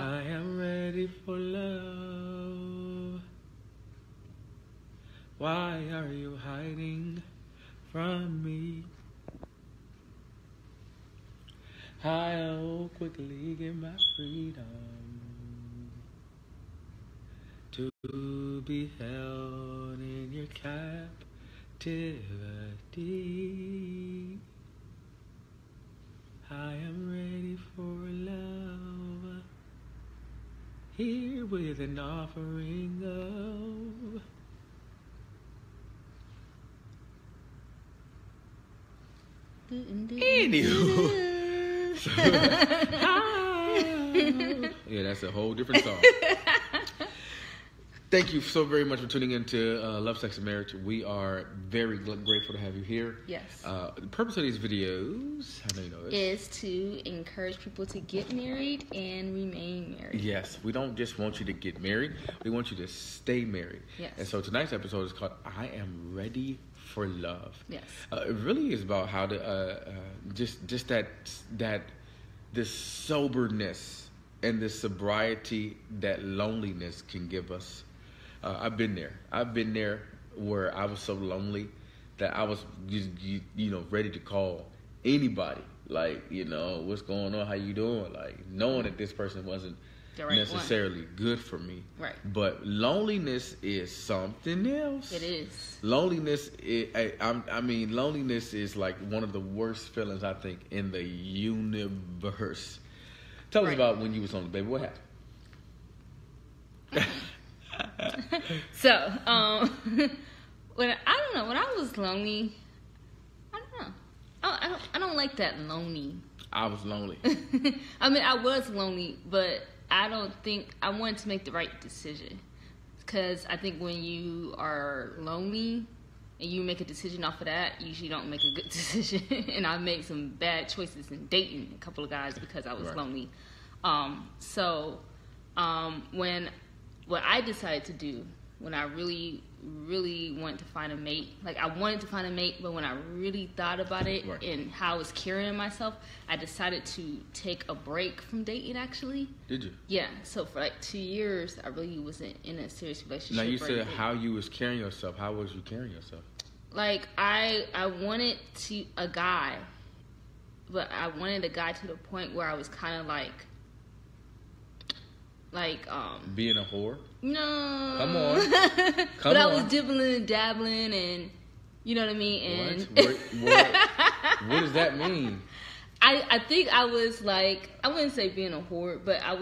I am ready for love. Why are you hiding from me? I'll quickly get my freedom to be held in your captivity. I am ready for love, here with an offering of anywho. Yeah, that's a whole different song. Thank you so very much for tuning into Love, Sex, and Marriage. We are very grateful to have you here. Yes. The purpose of these videos, I know you know this, is to encourage people to get married and remain married. Yes. We don't just want you to get married. We want you to stay married. Yes. And so tonight's episode is called I Am Ready for Love. Yes. It really is about how to just that this soberness and this sobriety that loneliness can give us. I've been there. I've been there where I was so lonely that I was ready to call anybody. Like, what's going on? How you doing? Like, knowing that this person wasn't necessarily good for me. Right. But loneliness is something else. It is. Loneliness is like one of the worst feelings, I think, in the universe. Tell us about when you was lonely, baby. What happened? So, when I was lonely, I don't know. I don't like that lonely. I was lonely. I mean, I was lonely, but I don't think I wanted to make the right decision. Because I think when you are lonely and you make a decision off of that, you usually don't make a good decision. And I made some bad choices in dating a couple of guys because I was lonely. What I decided to do when I really, really wanted to find a mate, like I wanted to find a mate, but when I really thought about it and how I was carrying myself, I decided to take a break from dating, actually. Did you? Yeah. So for like 2 years, I really wasn't in a serious relationship. Now you said how you was carrying yourself. How was you carrying yourself? Like I wanted a guy, but I wanted a guy to the point where I was kind of like being a whore? No. Come on. But I was dibbling and dabbling and you know what I mean? And what does that mean? I think I was like, I wouldn't say being a whore, but I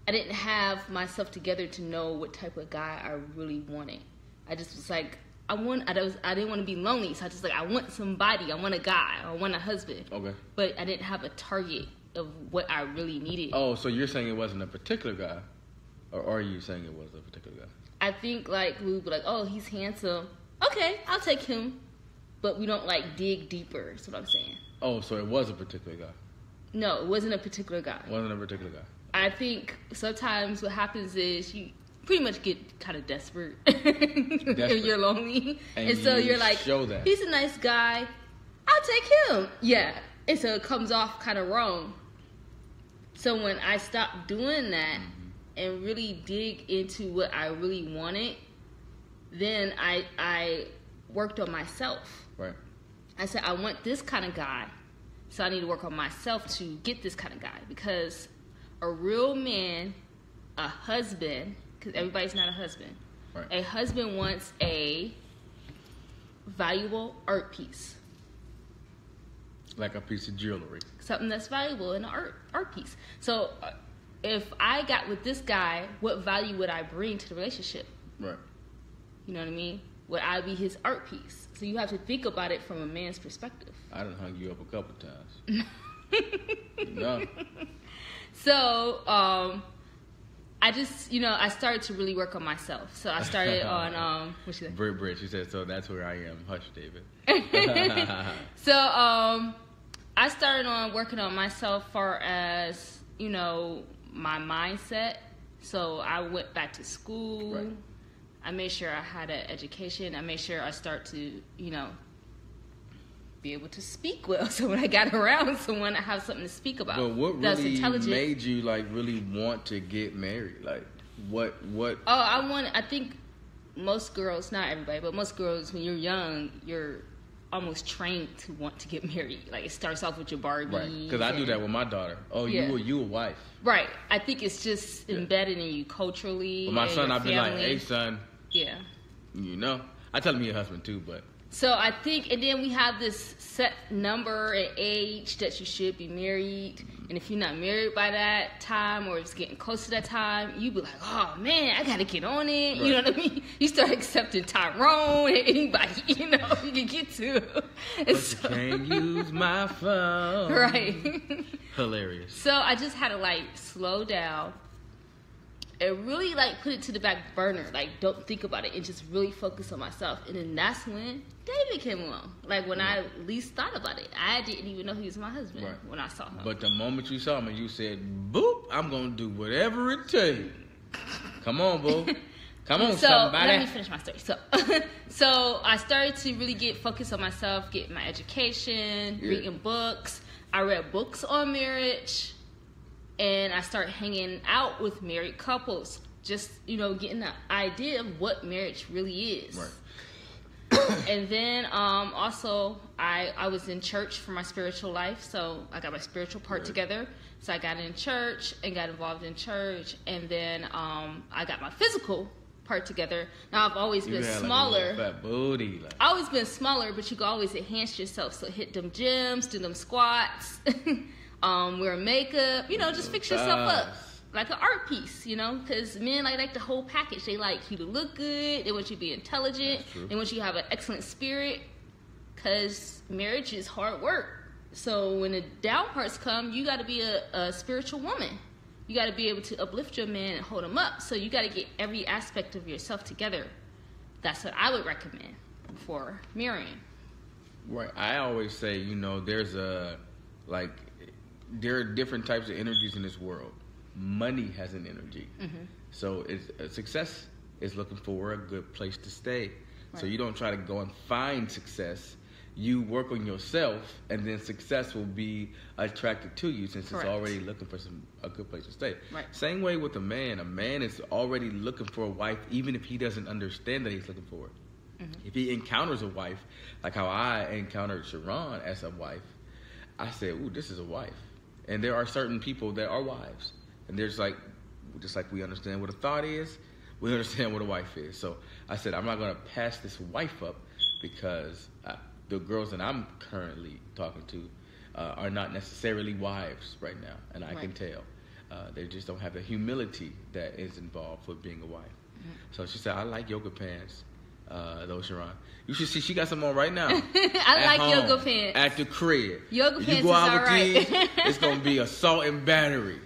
didn't have myself together to know what type of guy I really wanted. I just was like, I didn't want to be lonely, so I just like, I want somebody, I want a guy, I want a husband. Okay. But I didn't have a target of what I really needed. Oh, so you're saying it wasn't a particular guy, or are you saying it was a particular guy? I think like we would be like, oh, he's handsome. Okay, I'll take him, but we don't like dig deeper. Is what I'm saying. Oh, so it was a particular guy? No, it wasn't a particular guy. Wasn't a particular guy. I think sometimes what happens is you pretty much get kind of desperate if you're lonely, and so you're like, he's a nice guy, I'll take him. Yeah, and so it comes off kind of wrong. So when I stopped doing that and really dig into what I really wanted, then I worked on myself. Right. I said, I want this kind of guy, so I need to work on myself to get this kind of guy. Because a real man, a husband, because everybody's not a husband. Right. A husband wants a valuable art piece. Like a piece of jewelry. Something that's valuable in an art piece. So if I got with this guy, what value would I bring to the relationship? Right. You know what I mean? Would I be his art piece? So you have to think about it from a man's perspective. I done hung you up a couple times. No. So, I just, I started to really work on myself. So I started on, what she said? Brit, she said, so that's where I am. Hush, David. So, I started on working on myself far as, my mindset. So I went back to school. Right. I made sure I had an education. I made sure I start to, be able to speak well. So when I got around someone, I have something to speak about. But what really made you like really want to get married? Like what? Oh, I think most girls, not everybody, but most girls, when you're young, you're almost trained to want to get married. Like it starts off with your Barbie. Right. Because I do that with my daughter. Oh, yeah. you a wife. Right. I think it's just embedded in you culturally. With my son, I've been like, hey son. Yeah. You know, I tell him you're a husband too, but. So I think, and then we have this set number and age that you should be married. And if you're not married by that time, or it's getting close to that time, you be like, oh man, I gotta get on it. Right. You know what I mean? You start accepting Tyrone and anybody, you know, you can get to. But so, you can't use my phone. Right. Hilarious. So I just had to like slow down and really like put it to the back burner. Like don't think about it and just really focus on myself. And then that's when David came along. Like when I least thought about it, I didn't even know he was my husband when I saw him. But the moment you saw him, you said, "Boop! I'm gonna do whatever it takes." Come on, boo. Come on, somebody. Let me finish my story. So I started to really get focused on myself, getting my education, reading books. I read books on marriage, and I started hanging out with married couples. Just getting the idea of what marriage really is. Right. And then also I was in church for my spiritual life, so I got my spiritual part together. So I got in church and got involved in church, and then I got my physical part together. Now I've always been smaller. Like a fat booty. Like. I've always been smaller, but you can always enhance yourself. So hit them gyms, do them squats, wear makeup, just fix yourself up. Like an art piece, because men like the whole package. They like you to look good. They want you to be intelligent. They want you to have an excellent spirit, because marriage is hard work. So when the down parts come, you got to be a spiritual woman. You got to be able to uplift your man and hold him up. So you got to get every aspect of yourself together. That's what I would recommend before marrying. Right. I always say, there are different types of energies in this world. Money has an energy. Mm-hmm. So success is looking for a good place to stay. Right. So you don't try to go and find success. You work on yourself, and then success will be attracted to you, since it's already looking for a good place to stay. Right. Same way with a man. A man is already looking for a wife, even if he doesn't understand that he's looking for it. Mm-hmm. If he encounters a wife, like how I encountered Sharon as a wife, I said, ooh, this is a wife. And there are certain people that are wives. And there's just like we understand what a thought is, we understand what a wife is. So I said, I'm not going to pass this wife up, because the girls that I'm currently talking to are not necessarily wives right now. And I can tell. They just don't have the humility that is involved with being a wife. Mm-hmm. So she said, I like yoga pants, though, Sharon. You should see, she got some on right now. I like home, yoga pants. At the crib. Yoga pants is all right. It's going to be assault and battery.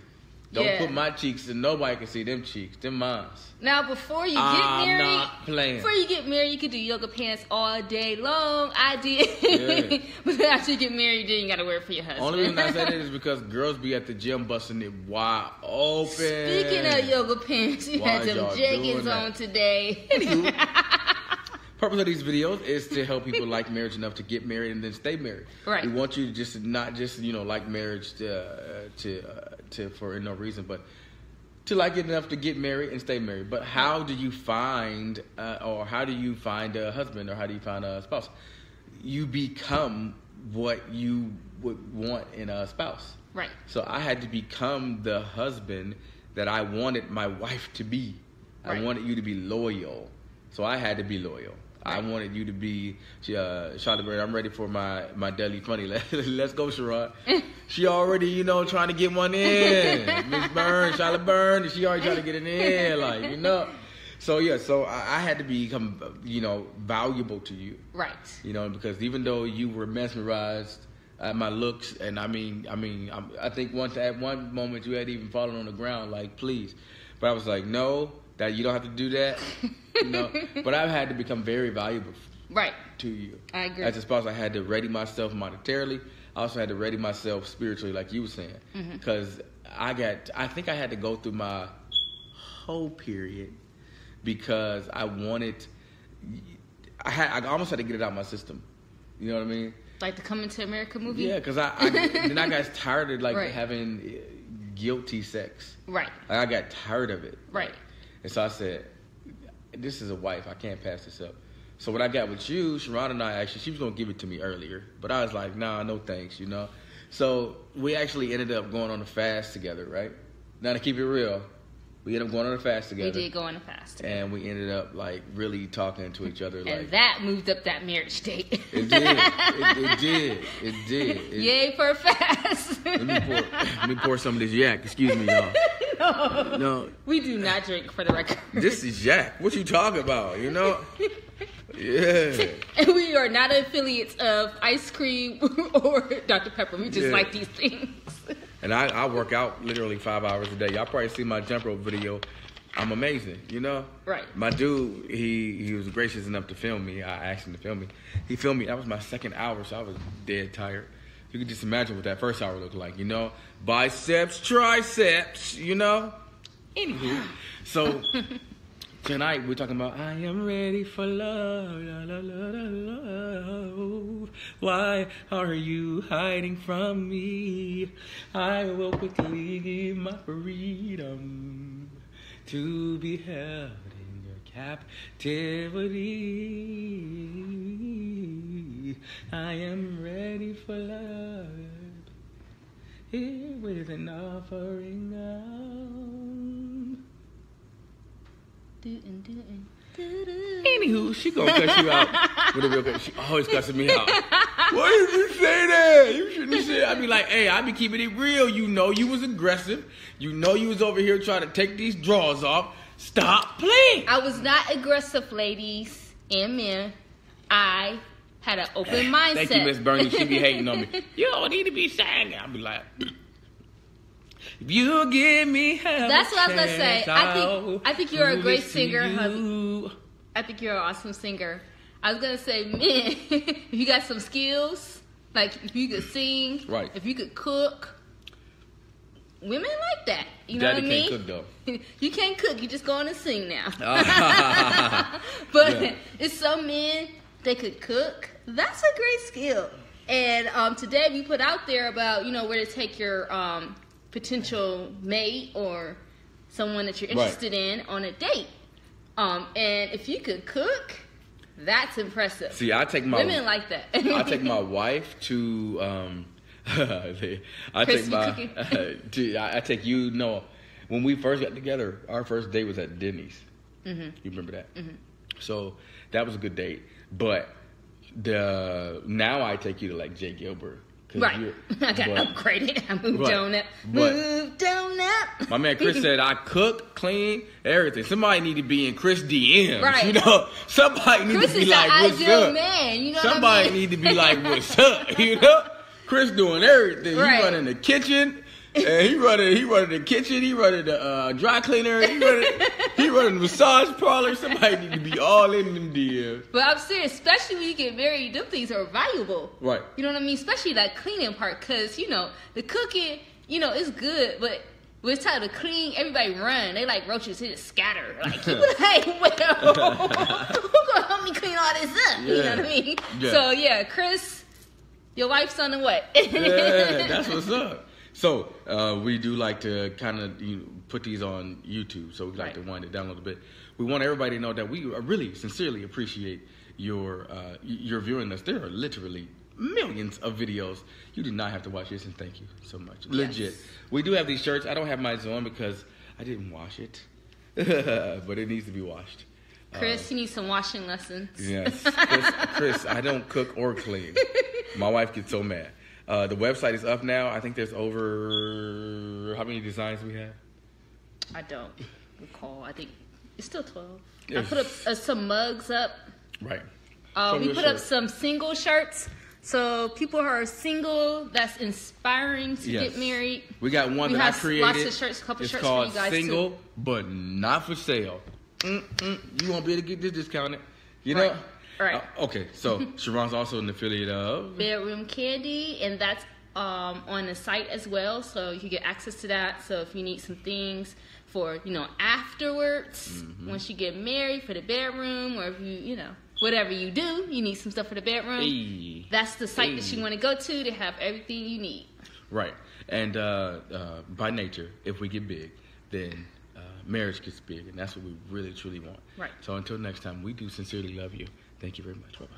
Don't put my cheeks, and nobody can see them cheeks. Them mine. Now, before you get married, you could do yoga pants all day long. I did. Yeah. But after you get married, then you got to wear it for your husband. Only reason I said that is because girls be at the gym busting it wide open. Speaking of yoga pants, you had them jeggings on today. Anywho, purpose of these videos is to help people like marriage enough to get married and then stay married. Right. We want you to not just like marriage for no reason, but to like it enough to get married and stay married. But how do you find a husband, or how do you find a spouse? You become what you would want in a spouse. Right. So I had to become the husband that I wanted my wife to be. Right. I wanted you to be loyal, so I had to be loyal. Right. I wanted you to be Charlotte Bird. I'm ready for my Deadly Funny. Let's go, Sharon. She already, trying to get one in. Miss Byrne, Charlotte Byrne, she already trying to get it in, So, So I had to become, valuable to you. Right. Because even though you were mesmerized at my looks, and I think at one moment you had even fallen on the ground, like, please. But I was like, no. That you don't have to do that, But I've had to become very valuable, to you. I agree. As a spouse, I had to ready myself monetarily. I also had to ready myself spiritually, like you were saying, because I think I had to go through my whole period because I almost had to get it out of my system. You know what I mean? Like the Coming to America movie? Yeah, because then I got tired of like having guilty sex. Right. Like, I got tired of it. Right. And so I said, this is a wife. I can't pass this up. So when I got with you, Sharon and I actually, she was going to give it to me earlier. But I was like, nah, no thanks, you know. So we actually ended up going on a fast together, right? Now to keep it real, we ended up going on a fast together. We did go on a fast together. And we ended up like really talking to each other. And like, that moved up that marriage date. It did. It did. Yay for a fast. Let me pour some of this yak. Excuse me, y'all. No. We do not drink, for the record. This is yak. What you talking about, you know? Yeah. And we are not affiliates of ice cream or Dr. Pepper. We just like these things. And I work out literally 5 hours a day. Y'all probably see my jump rope video. I'm amazing, you know? Right. My dude, he was gracious enough to film me. I asked him to film me. He filmed me. That was my second hour, so I was dead tired. You can just imagine what that first hour looked like, you know? Biceps, triceps, you know? Anywho, so tonight we're talking about I am ready for love, love. Why are you hiding from me? I will quickly give my freedom to be held in your captivity. I am ready for love. Here with an offering Anywho, she gonna cuss you out with a real cut. She always cussing me out. Why did you say that? You shouldn't have said. I be like, hey, I be keeping it real. You know you was aggressive. You know you was over here trying to take these drawers off. Stop playing. I was not aggressive, ladies and men. I had an open mindset. Thank you, Miss Bernie. She be hating on me. You don't need to be saying that. I be like, if you give me help. That's what I was gonna say. I think you're a great singer, honey. I think you're an awesome singer. I was gonna say, man, if you got some skills, like if you could sing, right? If you could cook, women like that. You know Daddy what I mean? Can't cook though. You can't cook. You just go on and sing now. But it's some men they could cook. That's a great skill. And today we put out there about where to take your potential mate or someone that you're interested in on a date. And if you could cook, that's impressive. See, I take my women like that. I take my wife to I take you. No, when we first got together, our first date was at Denny's. Mm-hmm. You remember that? Mm-hmm. So that was a good date. But now I take you to like Jay Gilbert. Right. I got upgraded. I moved on up. Moved on up. My man Chris said I cook, clean, everything. Somebody need to be in Chris DMs. Right. You know? Somebody need to be like, what's up? Man, you know Somebody what I mean? need to be like, what's up? You know? Chris doing everything. Right. He running the kitchen. And he running the kitchen. He running the dry cleaner. He running the massage parlor. Somebody need to be all in them DMs. But I'm serious, especially when you get married, them things are valuable. Right. You know what I mean? Especially that cleaning part, because the cooking, it's good, but when it's time to clean, everybody run. They like roaches, they just scatter. Like, you like, well, who's gonna help me clean all this up? Yeah. You know what I mean? Yeah. So yeah, Chris, your wife's on the way. Yeah, that's what's up. So we do like to kind of put these on YouTube. So we like to wind it down a little bit. We want everybody to know that we really sincerely appreciate your viewing us. There are literally millions of videos. You do not have to watch this, and thank you so much. Yes. Legit. We do have these shirts. I don't have mine on because I didn't wash it, but it needs to be washed. Chris, you need some washing lessons. Yes, Chris, I don't cook or clean. My wife gets so mad. The website is up now. I think there's over... How many designs we have? I don't recall. I think it's still 12. I put up some mugs up. Right. We put up some single shirts. So people who are single, that's inspiring to get married. We got one that I created. Lots of shirts, a couple shirts for you guys too. It's called Single, too. But Not For Sale. You won't be able to get this discounted. You know? Right. Okay, so Sharon's also an affiliate of Bedroom Candy, and that's on the site as well, so you can get access to that. So if you need some things for afterwards, once you get married, for the bedroom, or if you whatever you do, you need some stuff for the bedroom. Hey. That's the site that you want to go to have everything you need. Right. And by nature, if we get big, then marriage gets big, and that's what we really, truly want. Right. So until next time, we do sincerely love you. Thank you very much. Bye-bye.